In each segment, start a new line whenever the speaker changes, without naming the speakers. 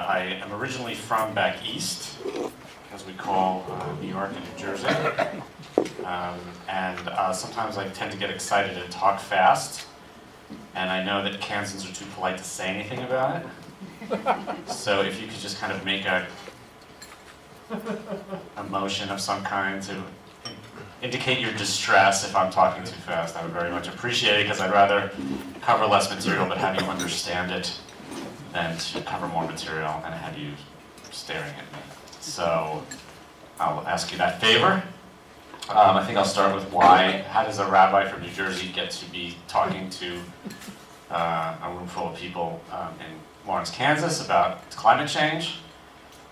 I am originally from back east, as we call New York and New Jersey. Sometimes I tend to get excited and talk fast. And I know that Kansans are too polite to say anything about it. So if you could just kind of make a motion of some kind to indicate your distress if I'm talking too fast, I would very much appreciate it, because I'd rather cover less material but have you understand it than to cover more material and have you staring at me. So I'll ask you that favor. I think I'll start with how does a rabbi from New Jersey get to be talking to a room full of people in Lawrence, Kansas about climate change?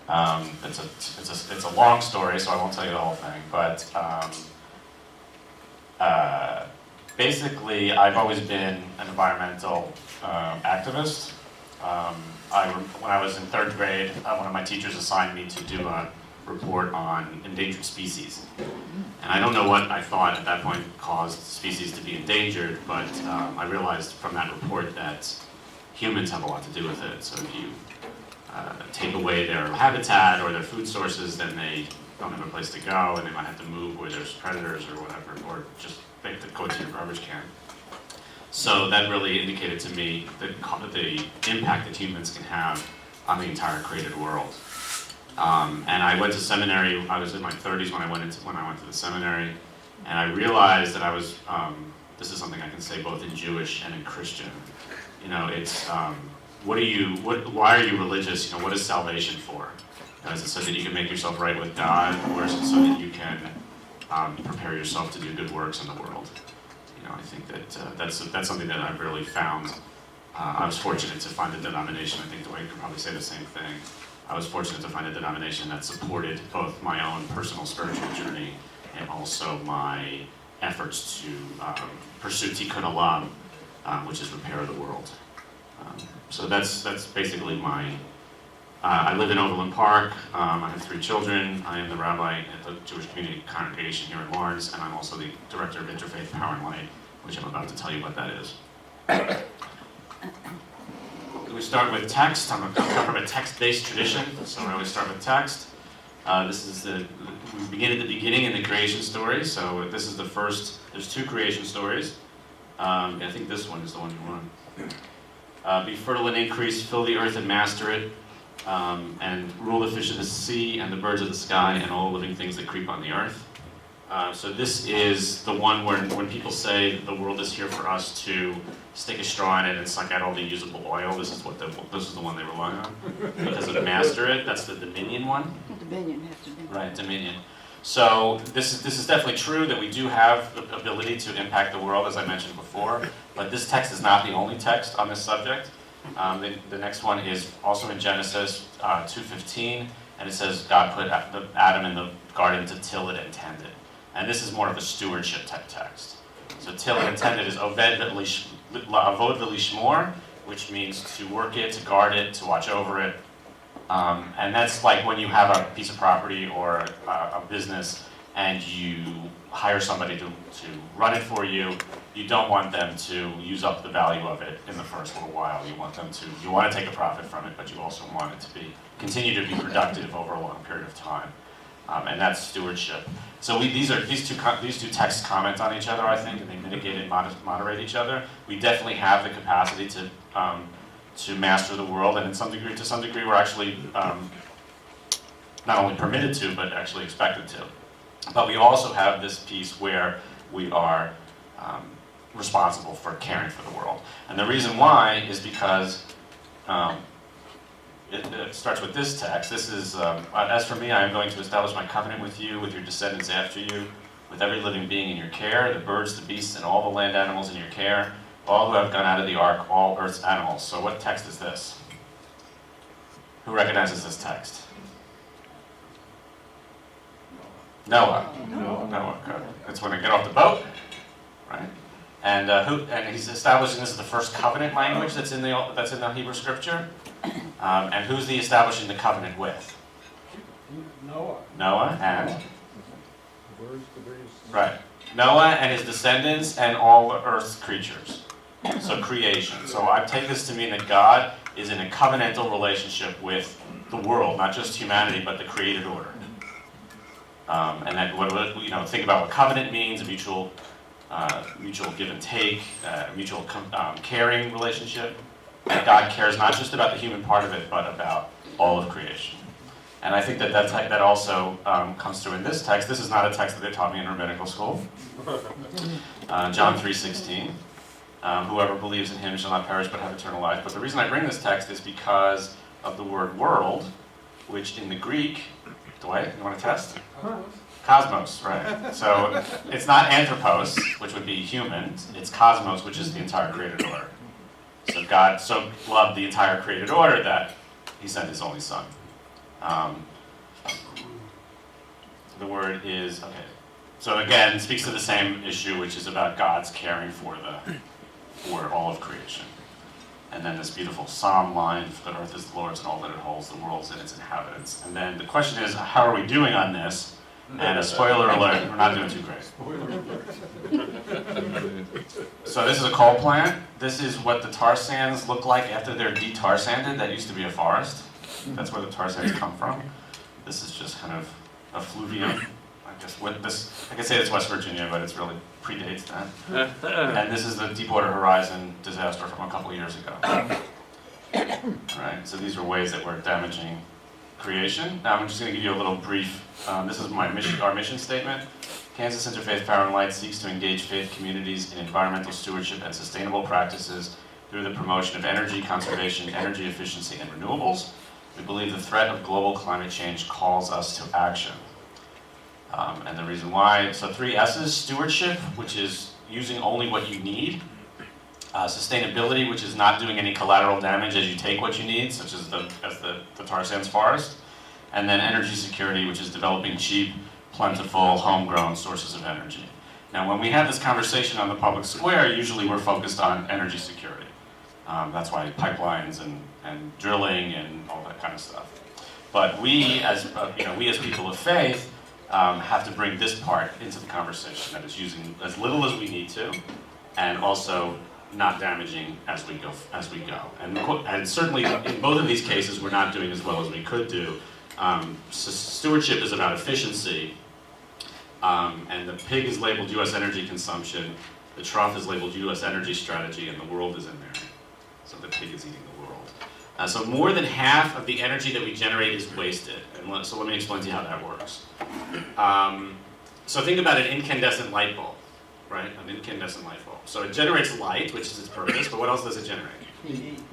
It's a long story, so I won't tell you the whole thing. But basically, I've always been an environmental activist. When I was in 3rd grade, one of my teachers assigned me to do a report on endangered species. And I don't know what I thought at that point caused species to be endangered, but I realized from that report that humans have a lot to do with it. So if you take away their habitat or their food sources, then they don't have a place to go, and they might have to move where there's predators or whatever, or just they have to go to your garbage can. So that really indicated to me the impact that humans can have on the entire created world. And I went to seminary. I was in my 30s when I went to the seminary, and I realized that I was. This is something I can say both in Jewish and in Christian. You know, it's why are you religious? You know, what is salvation for? Is it so that you can make yourself right with God, or is it so that you can prepare yourself to do good works in the world? You know, I think that that's something that I've really found. I was fortunate to find a denomination. I think Dwight could probably say the same thing. I was fortunate to find a denomination that supported both my own personal spiritual journey and also my efforts to pursue tikkun olam, which is repair of the world. So that's basically my. I live in Overland Park. I have 3 children. I am the rabbi at the Jewish Community Congregation here in Lawrence, and I'm also the director of Interfaith Power and Light, which I'm about to tell you what that is. We start with text. I come from a text-based tradition, so I always start with text. We begin at the beginning in the creation story. So this is the first. There's 2 creation stories. I think this one is the one you want. Be fertile and increase, fill the earth and master it, and rule the fish of the sea and the birds of the sky and all living things that creep on the earth. So this is the one where when people say the world is here for us to stick a straw in it and suck out all the usable oil, this is the one they rely on. Because of master it, that's the dominion one.
Dominion has to be.
Right, dominion. So this is definitely true that we do have the ability to impact the world, as I mentioned before, but this text is not the only text on this subject. The next one is also in Genesis 2:15, and it says God put Adam in the garden to till it and tend it. And this is more of a stewardship type text. So till and tend it is avod v'lishmor, which means to work it, to guard it, to watch over it. And that's like when you have a piece of property or a business and you hire somebody to run it for you. You don't want them to use up the value of it in the first little while. You want to take a profit from it, but you also want it to continue to be productive over a long period of time. And that's stewardship. So these two texts comment on each other, I think, and they mitigate and moderate each other. We definitely have the capacity to master the world, and to some degree, we're actually not only permitted to, but actually expected to. But we also have this piece where we are responsible for caring for the world. And the reason why is because it starts with this text. This is, as for me, I am going to establish my covenant with you, with your descendants after you, with every living being in your care, the birds, the beasts, and all the land animals in your care, all who have gone out of the ark, all earth's animals. So what text is this? Who recognizes this text? Noah. Noah. Good. That's when they get off the boat, right? And he's establishing this is the first covenant language that's in the Hebrew Scripture. And who's he establishing the covenant with?
Noah.
Noah and?
Birds, the beasts.
Right. Noah and his descendants and all the earth's creatures. So creation. So I take this to mean that God is in a covenantal relationship with the world, not just humanity, but the created order. And that, think about what covenant means: a mutual give and take, mutual caring relationship. And God cares not just about the human part of it, but about all of creation. And I think that also comes through in this text. This is not a text that they taught me in rabbinical school. John 3:16. Whoever believes in him shall not perish but have eternal life. But the reason I bring this text is because of the word world, which in the Greek, Dwight, you want to test? Cosmos, right. So it's not anthropos, which would be human. It's cosmos, which is the entire created order. So God so loved the entire created order that he sent his only son. The word is, okay. So again, it speaks to the same issue, which is about God's caring for all of creation. And then this beautiful psalm line: the earth is the Lord's and all that it holds, the world's and its inhabitants. And then the question is, how are we doing on this? And a spoiler alert, we're not doing too great. So this is a coal plant. This is what the tar sands look like after they're de-tar sanded. That used to be a forest. That's where the tar sands come from. This is just kind of a fluvium. I can say it's West Virginia, but it's really predates that. And this is the Deepwater Horizon disaster from a couple of years ago. Right. So these are ways that we're damaging creation. Now I'm just going to give you a little brief. This is our mission statement. Kansas Interfaith Power and Light seeks to engage faith communities in environmental stewardship and sustainable practices through the promotion of energy conservation, energy efficiency, and renewables. We believe the threat of global climate change calls us to action. And the reason why, so 3 S's: stewardship, which is using only what you need; sustainability, which is not doing any collateral damage as you take what you need, such as the tar sands forest; and then energy security, which is developing cheap, plentiful, homegrown sources of energy. Now, when we have this conversation on the public square, usually we're focused on energy security. That's why pipelines and drilling and all that kind of stuff. But we, as people of faith, have to bring this part into the conversation, that is using as little as we need to, and also not damaging as we go. And certainly in both of these cases, we're not doing as well as we could do. Stewardship is about efficiency, and the pig is labeled U.S. energy consumption, the trough is labeled U.S. energy strategy, and the world is in there. So the pig is eating the world. So more than half of the energy that we generate is wasted. And so let me explain to you how that works. So think about an incandescent light bulb, right? An incandescent light bulb. So it generates light, which is its purpose, but what else does it generate?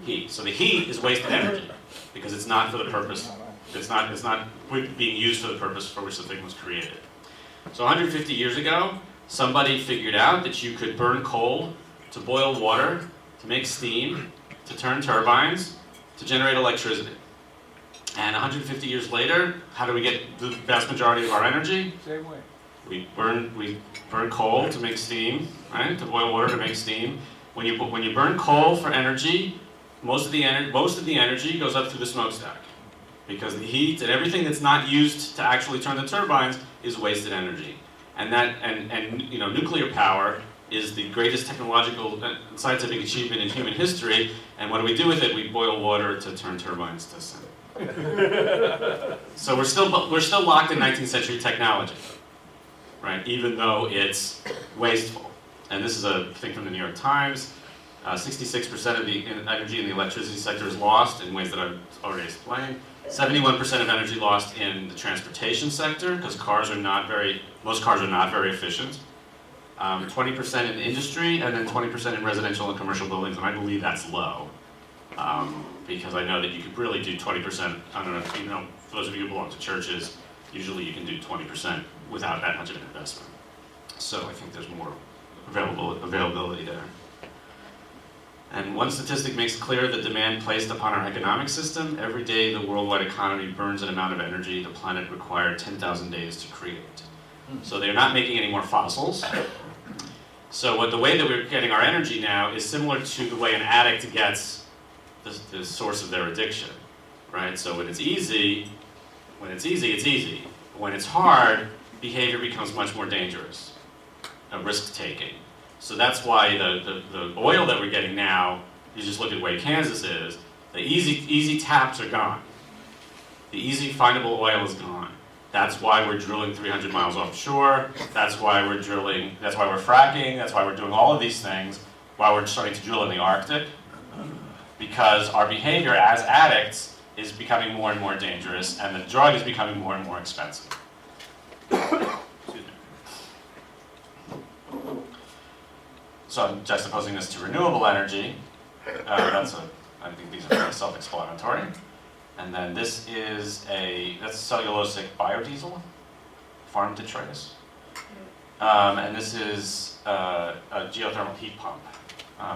Heat. So the heat is wasted energy because it's not for the purpose. It's not being used for the purpose for which the thing was created. So 150 years ago, somebody figured out that you could burn coal to boil water, to make steam, to turn turbines, to generate electricity. And 150 years later, how do we get the vast majority of our energy?
Same way.
We burn coal to make steam, right? To boil water to make steam. When you burn coal for energy, most of the energy goes up through the smokestack, because the heat and everything that's not used to actually turn the turbines is wasted energy. And nuclear power is the greatest technological and scientific achievement in human history. And what do we do with it? We boil water to turn turbines to steam. So we're still locked in 19th century technology, right? Even though it's wasteful. And this is a thing from the New York Times. 66% of the energy in the electricity sector is lost in ways that I've already explained. 71% of energy lost in the transportation sector, because most cars are not very efficient. 20% in industry, and then 20% in residential and commercial buildings, and I believe that's low. Because I know that you could really do 20%, I don't know, for those of you who belong to churches, usually you can do 20% without that much of an investment. So I think there's more availability there. And one statistic makes clear the demand placed upon our economic system. Every day the worldwide economy burns an amount of energy the planet required 10,000 days to create. So they're not making any more fossils. So the way that we're getting our energy now is similar to the way an addict gets the source of their addiction, right? So when it's easy, it's easy. When it's hard, behavior becomes much more dangerous, risk-taking. So that's why the oil that we're getting now, you just look at the way Kansas is, The easy taps are gone. The easy findable oil is gone. That's why we're drilling 300 miles offshore. That's why we're drilling, that's why we're fracking, that's why we're doing all of these things, why we're starting to drill in the Arctic. Because our behavior as addicts is becoming more and more dangerous, and the drug is becoming more and more expensive. So I'm juxtaposing this to renewable energy. I think these are very self-explanatory. And then this is that's cellulosic biodiesel, farm detritus. And this is a geothermal heat pump.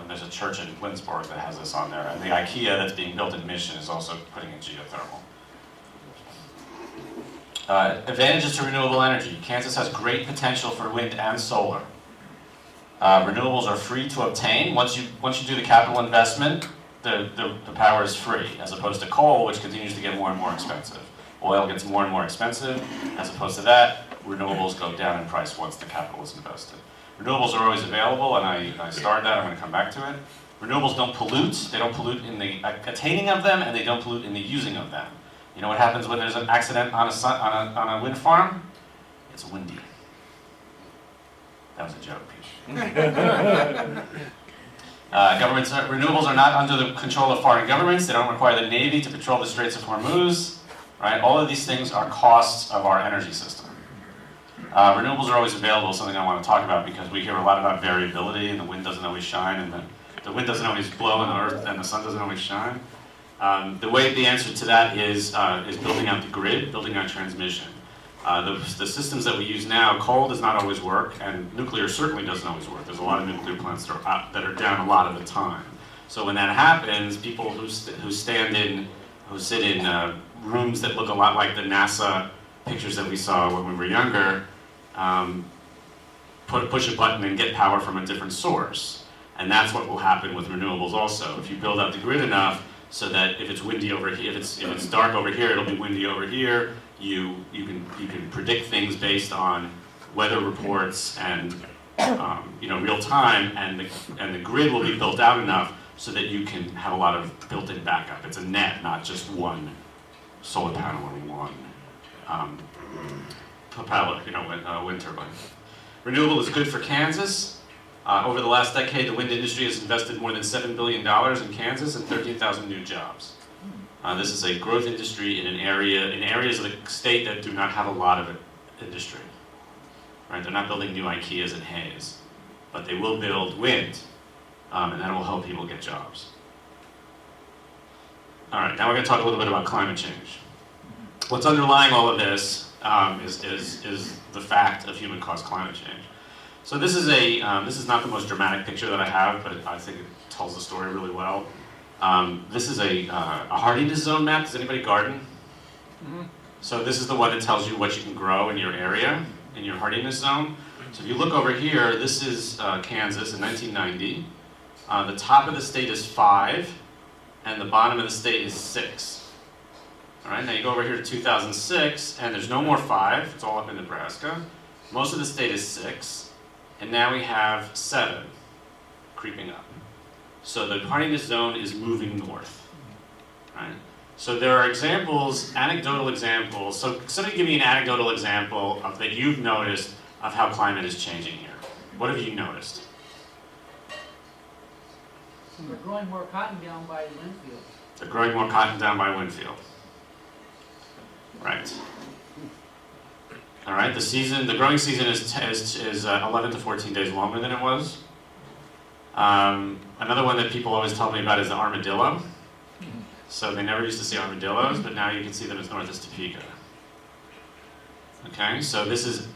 There's a church in Winsborg that has this on there. And the IKEA that's being built in Mission is also putting in geothermal. Advantages to renewable energy. Kansas has great potential for wind and solar. Renewables are free to obtain. Once you do the capital investment, the power is free, as opposed to coal, which continues to get more and more expensive. Oil gets more and more expensive. As opposed to that, renewables go down in price once the capital is invested. Renewables are always available, and I started that. I'm going to come back to it. Renewables don't pollute. They don't pollute in the attaining of them, and they don't pollute in the using of them. You know what happens when there's an accident on a wind farm? It's windy. That was a joke, Pete. Renewables are not under the control of foreign governments. They don't require the Navy to patrol the Straits of Hormuz. Right? All of these things are costs of our energy system. Renewables are always available, something I want to talk about, because we hear a lot about variability, and the wind doesn't always shine, and the wind doesn't always blow, and the earth and the sun doesn't always shine. The answer to that is building out the grid, building out transmission. The systems that we use now, coal does not always work, and nuclear certainly doesn't always work. There's a lot of nuclear plants that are down a lot of the time. So when that happens, people who sit in rooms that look a lot like the NASA pictures that we saw when we were younger, push a button and get power from a different source. And that's what will happen with renewables also. If you build out the grid enough so that if it's windy over here, if it's dark over here, it'll be windy over here. You can predict things based on weather reports and real time, and the grid will be built out enough so that you can have a lot of built-in backup. It's a net, not just one solar panel or one propeller, wind turbine. Renewable is good for Kansas. Over the last decade, the wind industry has invested more than $7 billion in Kansas and 13,000 new jobs. This is a growth industry in areas of the state that do not have a lot of industry. Right? They're not building new IKEAs in Hayes, but they will build wind, and that will help people get jobs. All right, now we're going to talk a little bit about climate change. What's underlying all of this is the fact of human-caused climate change. So this is not the most dramatic picture that I have, but I think it tells the story really well. This is a hardiness zone map. Does anybody garden? Mm-hmm. So this is the one that tells you what you can grow in your area, in your hardiness zone. So if you look over here, this is Kansas in 1990. The top of the state is 5, and the bottom of the state is 6. All right, now you go over here to 2006, and there's no more 5. It's all up in Nebraska. Most of the state is 6, and now we have 7 creeping up. So the hardiness zone is moving north, right? So there are examples, anecdotal examples. So somebody give me an anecdotal example that you've noticed of how climate is changing here. What have you noticed?
We're growing more cotton down by Winfield.
They're growing more cotton down by Winfield. Right. All right, the growing season is 11 to 14 days longer than it was. Another one that people always tell me about is the armadillo. So they never used to see armadillos, but now you can see them as north as Topeka. Okay, so this is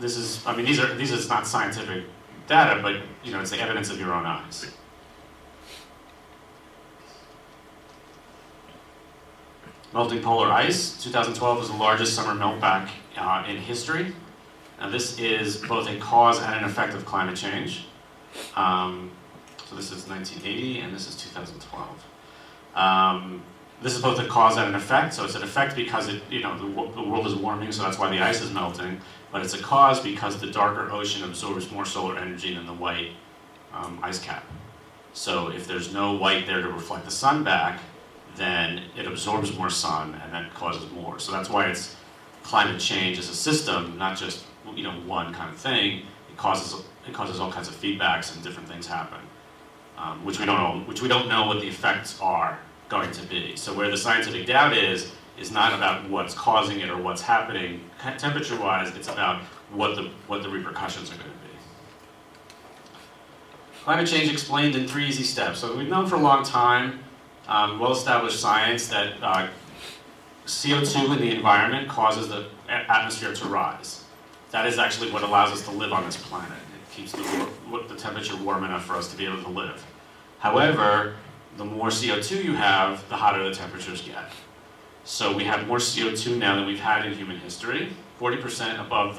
I mean, these is not scientific data, but it's the evidence of your own eyes. Melting polar ice. 2012 was the largest summer meltback in history. Now this is both a cause and an effect of climate change. So this is 1980 and this is 2012. This is both a cause and an effect. So it's an effect because the world is warming, so that's why the ice is melting. But it's a cause because the darker ocean absorbs more solar energy than the white ice cap. So if there's no white there to reflect the sun back, then it absorbs more sun and that causes more. So that's why it's climate change is a system, not just one kind of thing. It causes all kinds of feedbacks and different things happen, which we don't know what the effects are going to be. So where the scientific doubt is not about what's causing it or what's happening temperature-wise. It's about what the repercussions are going to be. Climate change explained in 3 easy steps. So we've known for a long time, well-established science, that CO2 in the environment causes the atmosphere to rise. That is actually what allows us to live on this planet. It keeps the temperature warm enough for us to be able to live. However, the more CO2 you have, the hotter the temperatures get. So we have more CO2 now than we've had in human history, 40% above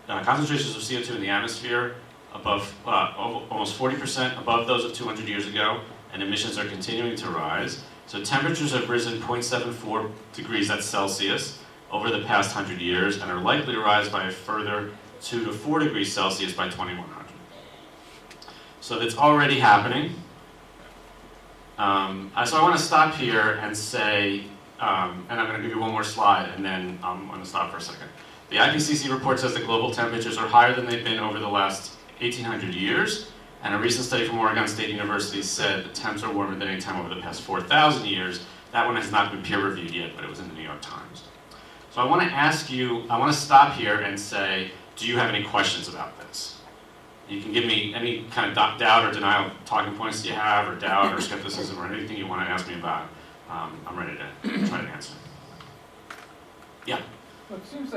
concentrations of CO2 in the atmosphere, above almost 40% above those of 200 years ago, and emissions are continuing to rise. So temperatures have risen 0.74 degrees, that's Celsius, over the past 100 years, and are likely to rise by a further 2 to 4 degrees Celsius by 2100. So that's already happening. So I want to stop here and say, and I'm going to give you one more slide, and then I'm going to stop for a second. The IPCC report says that global temperatures are higher than they've been over the last 1,800 years, and a recent study from Oregon State University said that temps are warmer than any time over the past 4,000 years. That one has not been peer-reviewed yet, but it was in the New York Times. So I want to stop here and say, do you have any questions about this? You can give me any kind of doubt or denial talking points you have, or doubt or skepticism, or anything you want to ask me about. I'm ready to try to answer. Yeah?
Well, it seems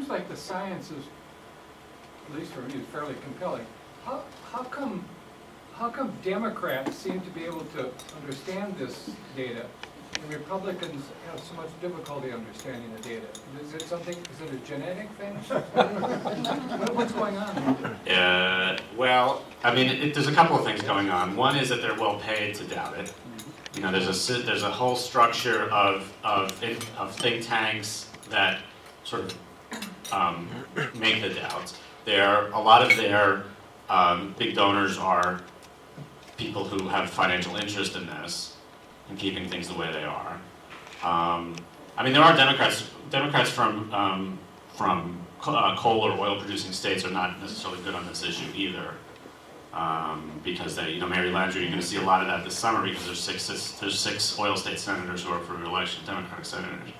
like the science is, at least for me, is fairly compelling. How come Democrats seem to be able to understand this data, and Republicans have so much difficulty understanding the data? Is it a genetic thing? What's going on?
Well, I mean, there's a couple of things going on. One is that they're well paid to doubt it. There's a whole structure of think tanks that sort of make the doubts. A lot of their big donors are people who have financial interest in this and keeping things the way they are. I mean, there are Democrats from coal or oil-producing states are not necessarily good on this issue either, because Mary Landrieu, you're going to see a lot of that this summer because there's six oil state senators who are for re-election, Democratic senators,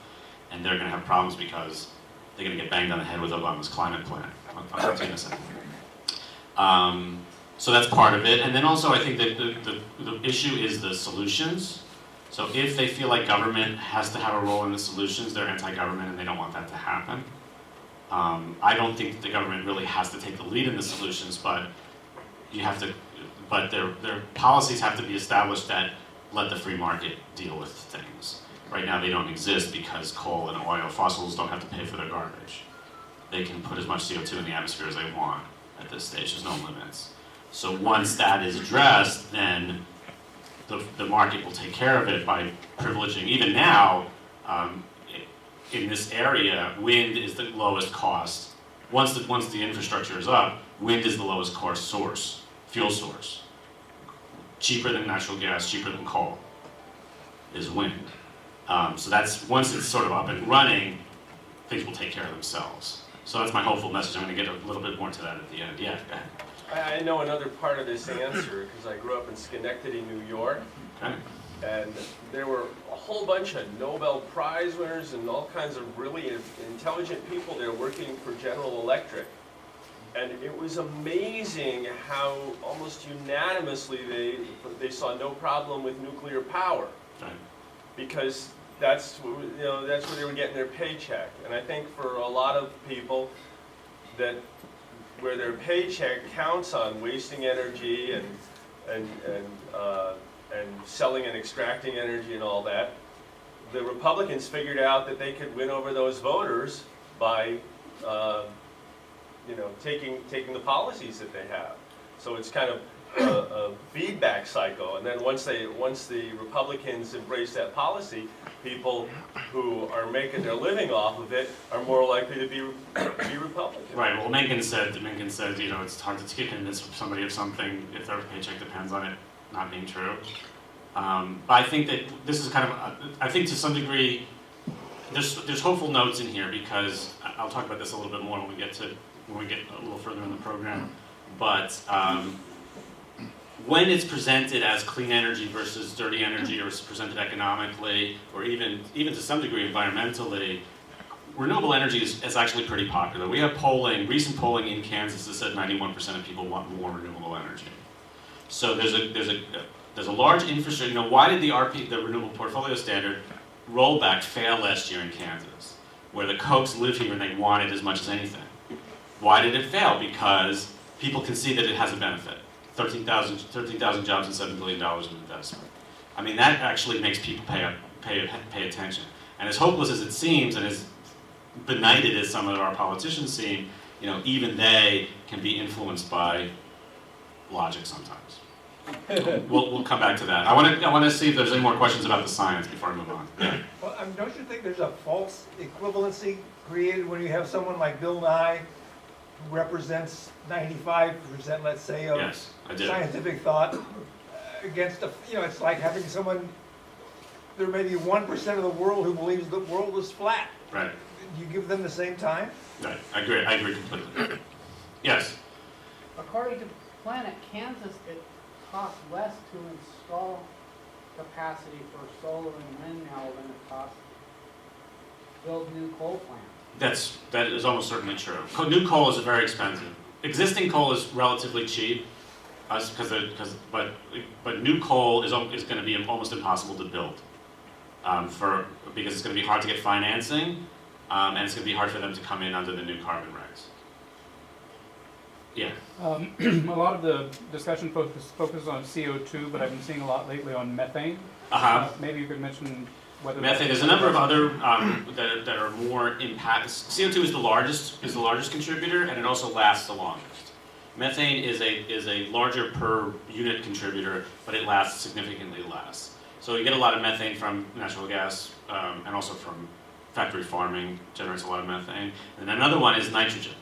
and they're going to have problems because they're going to get banged on the head with Obama's climate plan. I'll talk to you in a second. So that's part of it, and then also I think that the issue is the solutions. So if they feel like government has to have a role in the solutions, they're anti-government and they don't want that to happen. I don't think the government really has to take the lead in the solutions, but their policies have to be established that let the free market deal with things. Right now they don't exist because coal and oil, fossils don't have to pay for their garbage. They can put as much CO2 in the atmosphere as they want at this stage, there's no limits. So once that is addressed, then the market will take care of it by privileging, even now, in this area, wind is the lowest cost. Once the infrastructure is up, wind is the lowest cost fuel source. Cheaper than natural gas, cheaper than coal is wind. So that's, once it's sort of up and running, things will take care of themselves. So that's my hopeful message. I'm going to get a little bit more to that at the end. Yeah, go ahead.
I know another part of this answer because I grew up in Schenectady, New York.
Okay.
And there were a whole bunch of Nobel Prize winners and all kinds of really intelligent people there working for General Electric. And it was amazing how almost unanimously they saw no problem with nuclear power.
Right.
Because that's where they were getting their paycheck. And I think for a lot of people that where their paycheck counts on wasting energy and selling and extracting energy and all that, the Republicans figured out that they could win over those voters by taking the policies that they have. So it's kind of a feedback cycle, and then once the Republicans embrace that policy, people who are making their living off of it are more likely to be Republican.
Right. Well, Mencken said, it's hard to convince somebody of something if their paycheck depends on it not being true. But I think that this is kind of, I think to some degree, there's hopeful notes in here because I'll talk about this a little bit more when we get a little further in the program. But when it's presented as clean energy versus dirty energy, or it's presented economically, or even to some degree environmentally, renewable energy is actually pretty popular. We have recent polling in Kansas that said 91% of people want more renewable energy. So there's a large infrastructure. Why did the Renewable Portfolio Standard rollback fail last year in Kansas, where the Kochs live here and they want it as much as anything? Why did it fail? Because people can see that it has a benefit. 13,000 jobs and $7 billion in investment. I mean, that actually makes people pay attention. And as hopeless as it seems, and as benighted as some of our politicians seem, even they can be influenced by logic sometimes. We'll come back to that. I want to see if there's any more questions about the science before I move on. Yeah.
Well, don't you think there's a false equivalency created when you have someone like Bill Nye, who represents 95%, let's say, of
Yes, I did.
scientific thought, against it's like having someone. There may be 1% of the world who believes the world is flat.
Right.
You give them the same time?
Right. I agree completely. Yes.
According to Planet Kansas, it costs less to install capacity for solar and wind now than it costs to build new coal plants.
That is almost certainly true. New coal is very expensive. Existing coal is relatively cheap, but new coal is going to be almost impossible to build because it's going to be hard to get financing, and it's going to be hard for them to come in under the new carbon regs. Yeah.
A lot of the discussion focuses on CO2, but I've been seeing a lot lately on methane. Maybe you could mention whether
methane. There's a number of other that are more impact. CO2 is the largest contributor, and it also lasts the longest. Methane is a larger per unit contributor, but it lasts significantly less. So you get a lot of methane from natural gas, and also from factory farming generates a lot of methane. And another one is nitrogen.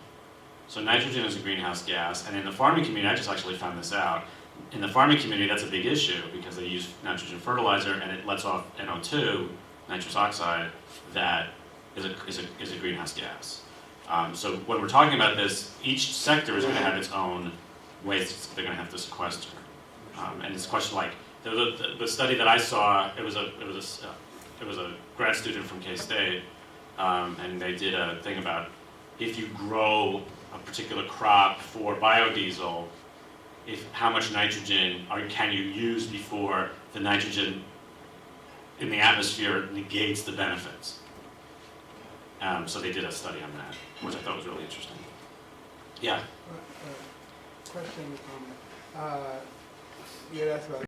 So nitrogen is a greenhouse gas, and in the farming community, I just actually found this out. In the farming community, that's a big issue because they use nitrogen fertilizer, and it lets off NO2, nitrous oxide, that is a greenhouse gas. So when we're talking about this, each sector is going to have its own ways they're going to have to sequester. And it's a question like the study that I saw. It was a grad student from K-State, and they did a thing about if you grow a particular crop for biodiesel, how much nitrogen can you use before the nitrogen in the atmosphere negates the benefits. So they did a study on that, which I thought was really interesting. Yeah?
Question, you had asked about